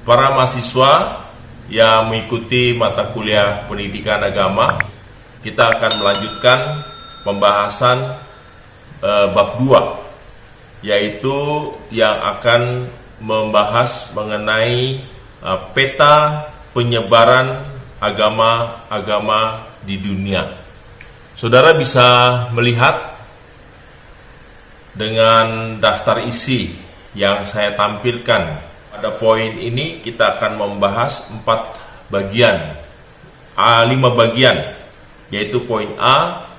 para mahasiswa yang mengikuti mata kuliah pendidikan agama, kita akan melanjutkan pembahasan bab 2, yaitu yang akan membahas mengenai peta penyebaran agama-agama di dunia. Saudara bisa melihat dengan daftar isi yang saya tampilkan. Pada poin ini kita akan membahas 4 bagian, 5 bagian, yaitu poin A,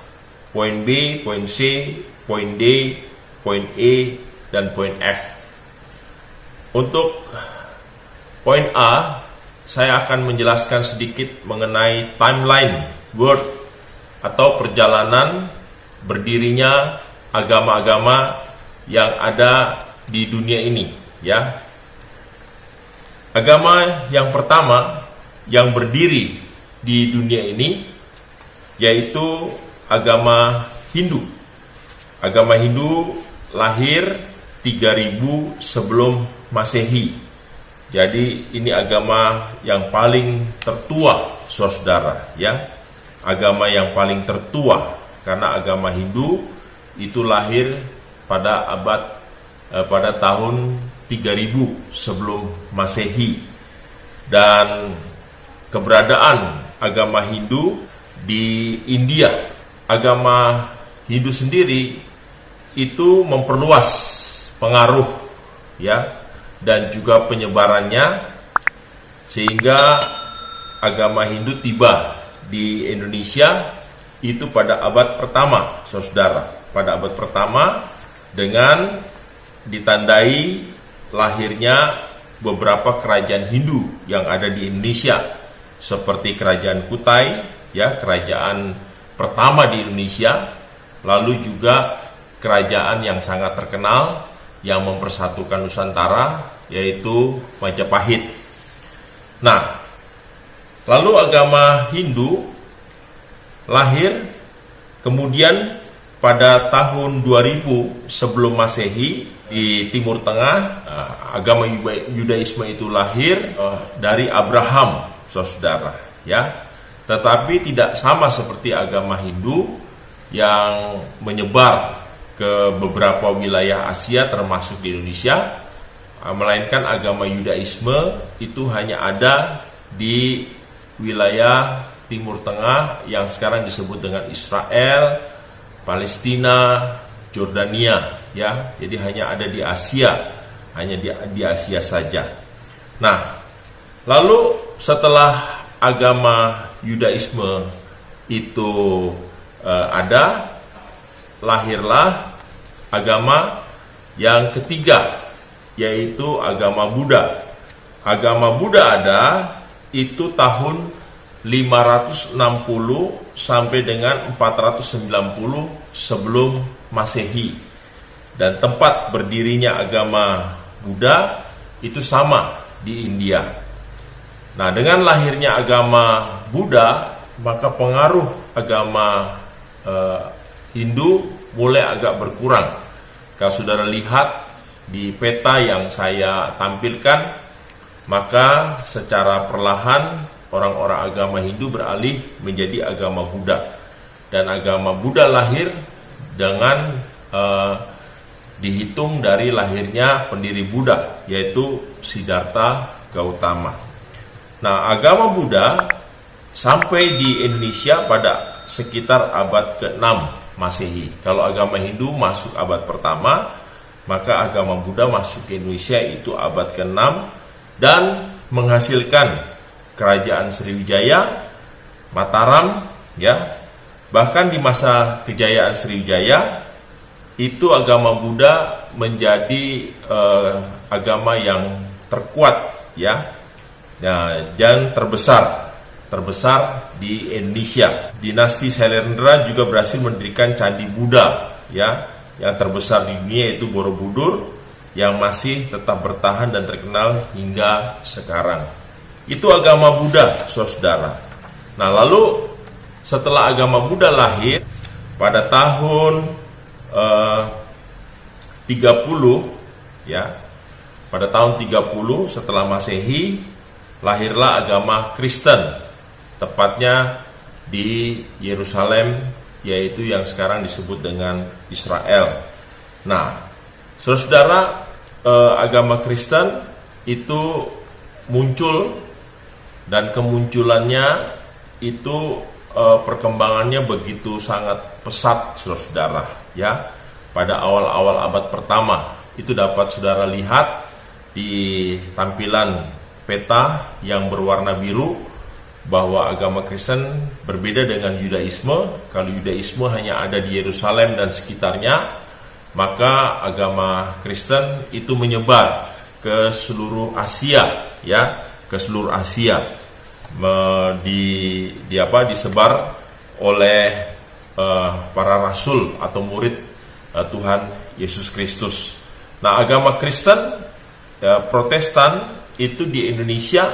poin B, poin C, poin D, poin E, dan poin F. Untuk poin A, saya akan menjelaskan sedikit mengenai timeline world atau perjalanan berdirinya agama-agama yang ada di dunia ini, ya. Agama yang pertama yang berdiri di dunia ini yaitu agama Hindu. Agama Hindu lahir 3000 sebelum Masehi. Jadi ini agama yang paling tertua, saudara, ya. Agama yang paling tertua karena agama Hindu itu lahir pada tahun 3000 sebelum Masehi, dan keberadaan agama Hindu di India. Agama Hindu sendiri itu memperluas pengaruh, ya, dan juga penyebarannya, sehingga agama Hindu tiba di Indonesia itu pada abad pertama, saudara. Pada abad pertama, dengan ditandai lahirnya beberapa kerajaan Hindu yang ada di Indonesia, seperti kerajaan Kutai, ya, kerajaan pertama di Indonesia, lalu juga kerajaan yang sangat terkenal yang mempersatukan Nusantara, yaitu Majapahit. Nah, lalu agama Hindu lahir kemudian pada tahun 2000 sebelum Masehi di Timur Tengah. Agama Yudaisme itu lahir dari Abraham, saudara, ya. Tetapi tidak sama seperti agama Hindu yang menyebar ke beberapa wilayah Asia termasuk di Indonesia, melainkan agama Yudaisme itu hanya ada di wilayah Timur Tengah yang sekarang disebut dengan Israel, Palestina, Jordania, ya. Jadi hanya ada di Asia, hanya di Asia saja. Nah, lalu setelah agama Yudaisme itu ada, lahirlah agama yang ketiga, yaitu agama Buddha. Agama Buddha ada itu tahun 560 sampai dengan 490 sebelum Masehi. Dan tempat berdirinya agama Buddha itu sama di India. Nah, dengan lahirnya agama Buddha, maka pengaruh agama Hindu mulai agak berkurang. Kalau saudara lihat di peta yang saya tampilkan, maka secara perlahan orang-orang agama Hindu beralih menjadi agama Buddha. Dan agama Buddha lahir dengan dihitung dari lahirnya pendiri Buddha, yaitu Siddhartha Gautama. Nah, agama Buddha sampai di Indonesia pada sekitar abad ke-6 Masehi. Kalau agama Hindu masuk abad pertama, maka agama Buddha masuk ke Indonesia itu abad ke-6 dan menghasilkan kerajaan Sriwijaya, Mataram, ya. Bahkan di masa kejayaan Sriwijaya itu agama Buddha menjadi agama yang terkuat, ya. Nah, dan terbesar di Indonesia. Dinasti Syailendra juga berhasil mendirikan candi Buddha, ya, yang terbesar di dunia, yaitu Borobudur, yang masih tetap bertahan dan terkenal hingga sekarang. Itu agama Buddha, saudara. Nah, lalu setelah agama Buddha lahir pada tahun 30, ya, pada tahun 30 setelah Masehi, lahirlah agama Kristen, tepatnya di Yerusalem, yaitu yang sekarang disebut dengan Israel. Nah, saudara, agama Kristen itu muncul, dan kemunculannya itu perkembangannya begitu sangat pesat, saudara, ya. Pada awal-awal abad pertama itu dapat saudara lihat di tampilan peta yang berwarna biru bahwa agama Kristen berbeda dengan Yudaisme. Kalau Yudaisme hanya ada di Yerusalem dan sekitarnya, maka agama Kristen itu menyebar ke seluruh Asia, ya, ke seluruh Asia. Disebar oleh para rasul atau murid Tuhan Yesus Kristus. Nah, agama Kristen Protestan itu di Indonesia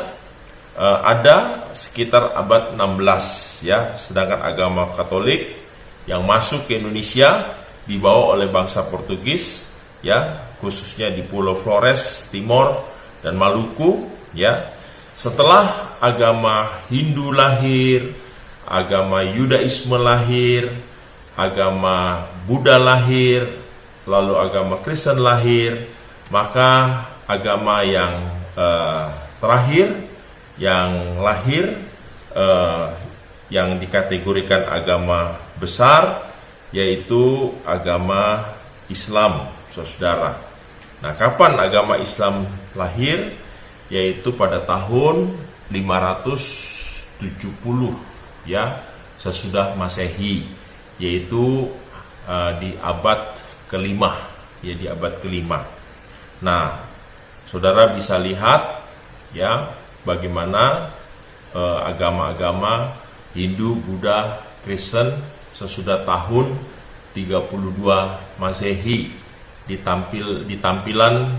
ada sekitar abad 16, ya, sedangkan agama Katolik yang masuk ke Indonesia dibawa oleh bangsa Portugis, ya, khususnya di Pulau Flores, Timor dan Maluku, ya. Setelah agama Hindu lahir, agama Yudaisme lahir, agama Buddha lahir, lalu agama Kristen lahir, maka agama yang terakhir yang lahir, yang dikategorikan agama besar, yaitu agama Islam, saudara. Nah, kapan agama Islam lahir? Yaitu pada tahun 570, ya, sesudah Masehi, yaitu di abad kelima, ya, di abad kelima. Nah, saudara bisa lihat, ya, bagaimana agama-agama Hindu, Buddha, Kristen sesudah tahun 32 Masehi di tampilan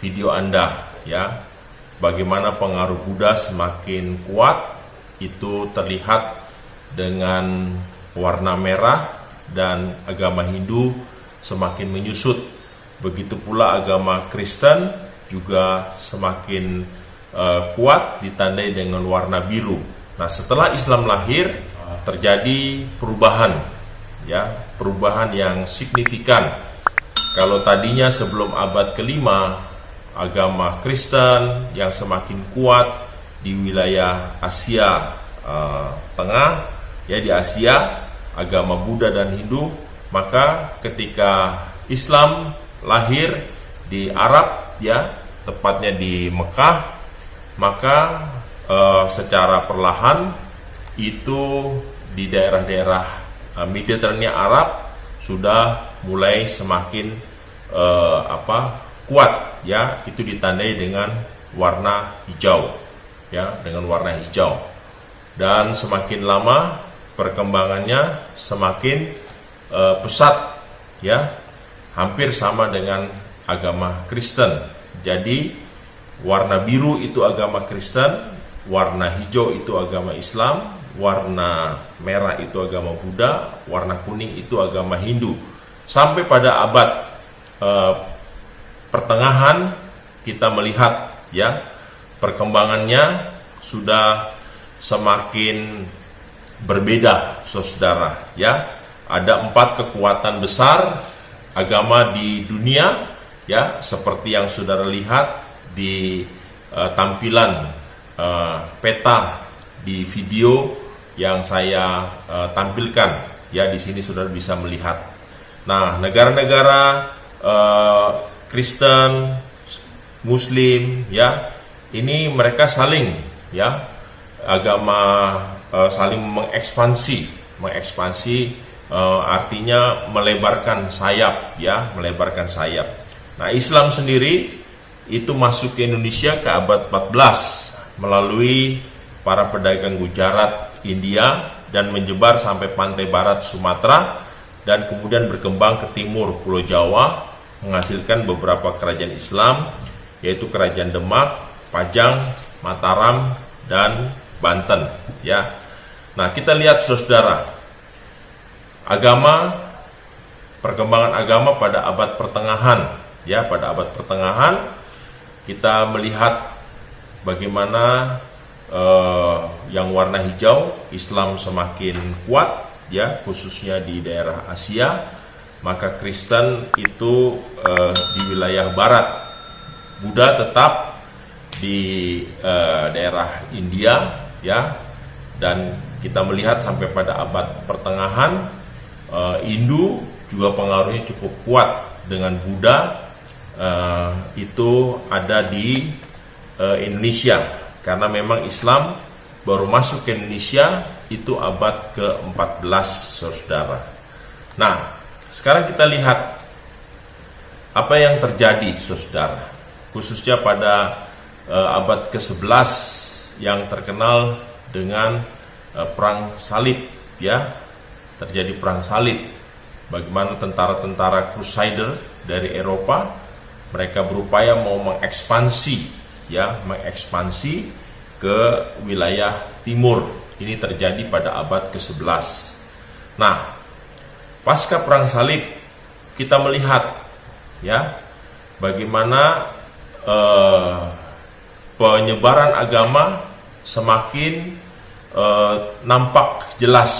video Anda, ya. Bagaimana pengaruh Buddha semakin kuat itu terlihat dengan warna merah, dan agama Hindu semakin menyusut. Begitu pula agama Kristen juga semakin kuat ditandai dengan warna biru. Nah, setelah Islam lahir terjadi perubahan, ya, perubahan yang signifikan. Kalau tadinya sebelum abad kelima agama Kristen yang semakin kuat di wilayah Asia Tengah, ya, di Asia, agama Buddha dan Hindu, maka ketika Islam lahir di Arab, ya, tepatnya di Mekah, maka secara perlahan itu di daerah-daerah Mediterania Arab sudah mulai semakin kuat, ya, itu ditandai dengan warna hijau, ya, dengan warna hijau. Dan semakin lama perkembangannya semakin pesat, ya, hampir sama dengan agama Kristen. Jadi warna biru itu agama Kristen, warna hijau itu agama Islam, warna merah itu agama Buddha, warna kuning itu agama Hindu. Sampai pada abad pertengahan kita melihat, ya, perkembangannya sudah semakin berbeda, saudara, ya. Ada 4 kekuatan besar agama di dunia, ya, seperti yang saudara lihat di tampilan peta di video yang saya tampilkan, ya. Di sini saudara bisa melihat. Nah, negara-negara Kristen, Muslim, ya, ini mereka saling, ya, agama saling mengekspansi, artinya melebarkan sayap, ya, melebarkan sayap. Nah, Islam sendiri itu masuk ke Indonesia ke abad 14 melalui para pedagang Gujarat, India, dan menyebar sampai pantai barat Sumatera, dan kemudian berkembang ke timur Pulau Jawa, menghasilkan beberapa kerajaan Islam, yaitu Kerajaan Demak, Pajang, Mataram, dan Banten, ya. Nah, kita lihat, saudara, perkembangan agama pada abad pertengahan, ya. Pada abad pertengahan kita melihat bagaimana yang warna hijau Islam semakin kuat, ya, khususnya di daerah Asia. Maka Kristen itu di wilayah barat, Buddha tetap di daerah India, ya. Dan kita melihat sampai pada abad pertengahan Hindu juga pengaruhnya cukup kuat dengan Buddha, itu ada di Indonesia. Karena memang Islam baru masuk ke Indonesia itu abad ke-14, saudara. Nah, sekarang kita lihat apa yang terjadi, saudara, khususnya pada abad ke-11 yang terkenal dengan perang salib, ya. Terjadi perang salib. Bagaimana tentara-tentara Crusader dari Eropa, mereka berupaya mau mengekspansi ke wilayah timur. Ini terjadi pada abad ke-11. Nah, pasca perang salib kita melihat, ya, bagaimana penyebaran agama semakin nampak jelas,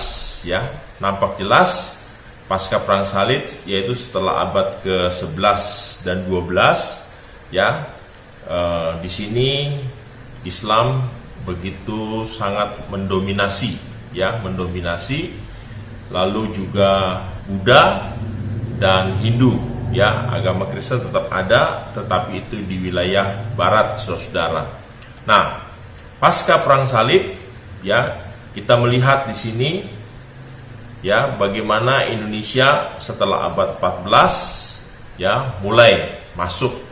ya, nampak jelas pasca perang salib, yaitu setelah abad ke-11 dan 12, ya. Di sini Islam begitu sangat mendominasi, ya, mendominasi. Lalu juga Buddha dan Hindu, ya, agama Kristen tetap ada, tetapi itu di wilayah barat, saudara. Nah, pasca perang salib, ya, kita melihat di sini, ya, bagaimana Indonesia setelah abad 14, ya, mulai masuk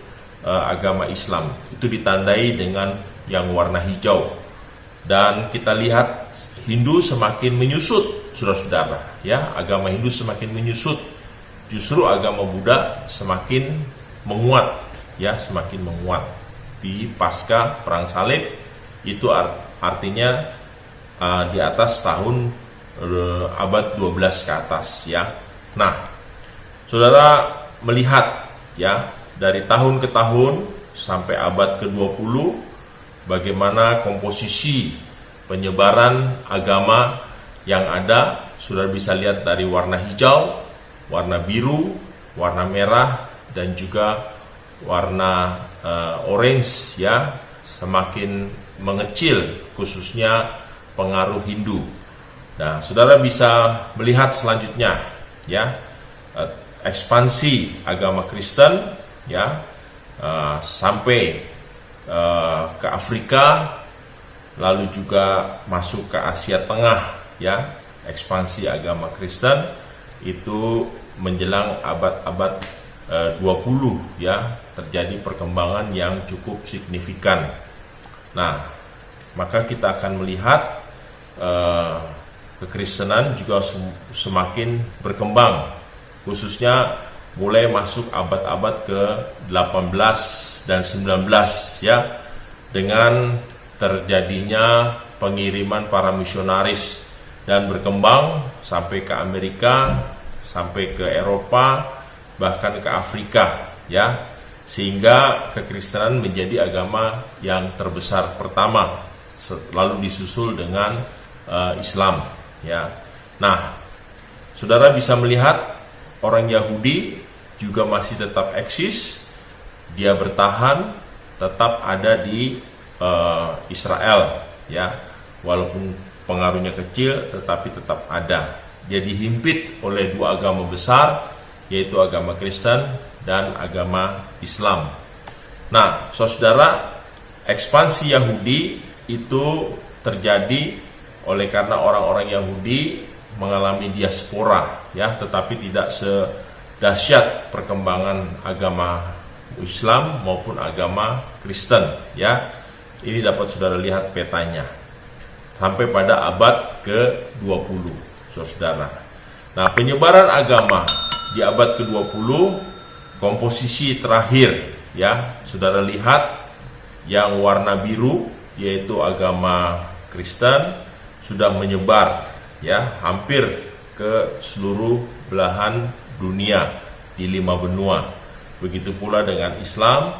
agama Islam. Itu ditandai dengan yang warna hijau. Dan kita lihat Hindu semakin menyusut, saudara-saudara, ya, agama Hindu semakin menyusut. Justru agama Buddha semakin menguat, ya, semakin menguat di pasca perang salib. Itu artinya di atas tahun abad 12 ke atas, ya. Nah, saudara melihat, ya, dari tahun ke tahun sampai abad ke-20, bagaimana komposisi penyebaran agama yang ada. Saudara bisa lihat dari warna hijau, warna biru, warna merah, dan juga warna orange, ya, semakin mengecil, khususnya pengaruh Hindu. Nah, saudara bisa melihat selanjutnya, ya, ekspansi agama Kristen, ya, sampai ke Afrika, lalu juga masuk ke Asia Tengah, ya. Ekspansi agama Kristen itu menjelang abad-abad 20, ya, terjadi perkembangan yang cukup signifikan. Nah, maka kita akan melihat kekristenan juga semakin berkembang, khususnya mulai masuk abad-abad ke-18 dan 19, ya, dengan terjadinya pengiriman para misionaris dan berkembang sampai ke Amerika, sampai ke Eropa, bahkan ke Afrika, ya, sehingga kekristenan menjadi agama yang terbesar pertama, lalu disusul dengan Islam, ya. Nah, saudara bisa melihat orang Yahudi juga masih tetap eksis, dia bertahan, tetap ada di Israel, ya, walaupun pengaruhnya kecil, tetapi tetap ada. Dia dihimpit oleh dua agama besar, yaitu agama Kristen dan agama Islam. Nah, saudara, ekspansi Yahudi itu terjadi oleh karena orang-orang Yahudi mengalami diaspora, ya, tetapi tidak sedahsyat perkembangan agama Islam maupun agama Kristen, ya. Ini dapat saudara lihat petanya sampai pada abad ke-20, saudara. Nah, penyebaran agama di abad ke-20, komposisi terakhir, ya, saudara lihat yang warna biru, yaitu agama Kristen sudah menyebar, ya, hampir ke seluruh belahan dunia di 5 benua. Begitu pula dengan Islam,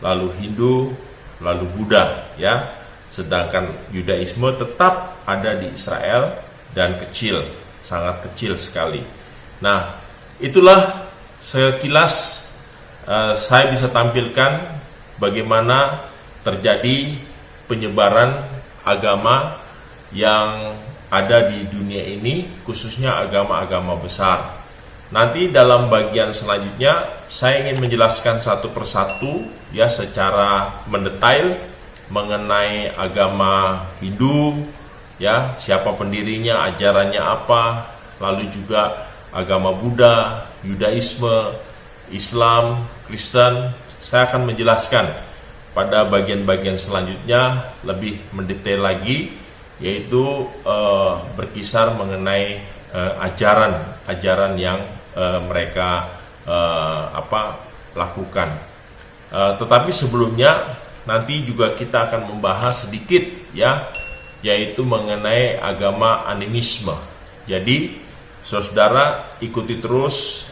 lalu Hindu, lalu Buddha, ya. Sedangkan Yudaisme tetap ada di Israel dan kecil, sangat kecil sekali. Nah, itulah sekilas saya bisa tampilkan bagaimana terjadi penyebaran agama yang ada di dunia ini, khususnya agama-agama besar. Nanti dalam bagian selanjutnya saya ingin menjelaskan satu persatu ya secara mendetail mengenai agama Hindu, ya, siapa pendirinya, ajarannya apa, lalu juga agama Buddha, Yudaisme, Islam, Kristen. Saya akan menjelaskan pada bagian-bagian selanjutnya lebih mendetail lagi, yaitu berkisar mengenai ajaran yang mereka lakukan. Tetapi sebelumnya nanti juga kita akan membahas sedikit, ya, yaitu mengenai agama animisme. Jadi saudara ikuti terus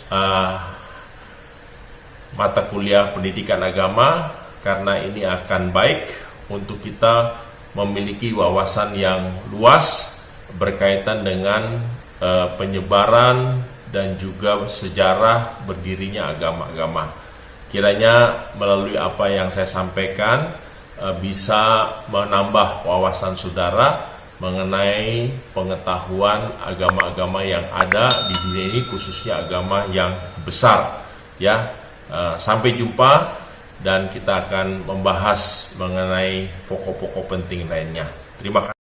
mata kuliah pendidikan agama, karena ini akan baik untuk kita memiliki wawasan yang luas berkaitan dengan penyebaran dan juga sejarah berdirinya agama-agama. Kiranya melalui apa yang saya sampaikan bisa menambah wawasan saudara mengenai pengetahuan agama-agama yang ada di dunia ini, khususnya agama yang besar, ya. Sampai jumpa, dan kita akan membahas mengenai pokok-pokok penting lainnya. Terima kasih.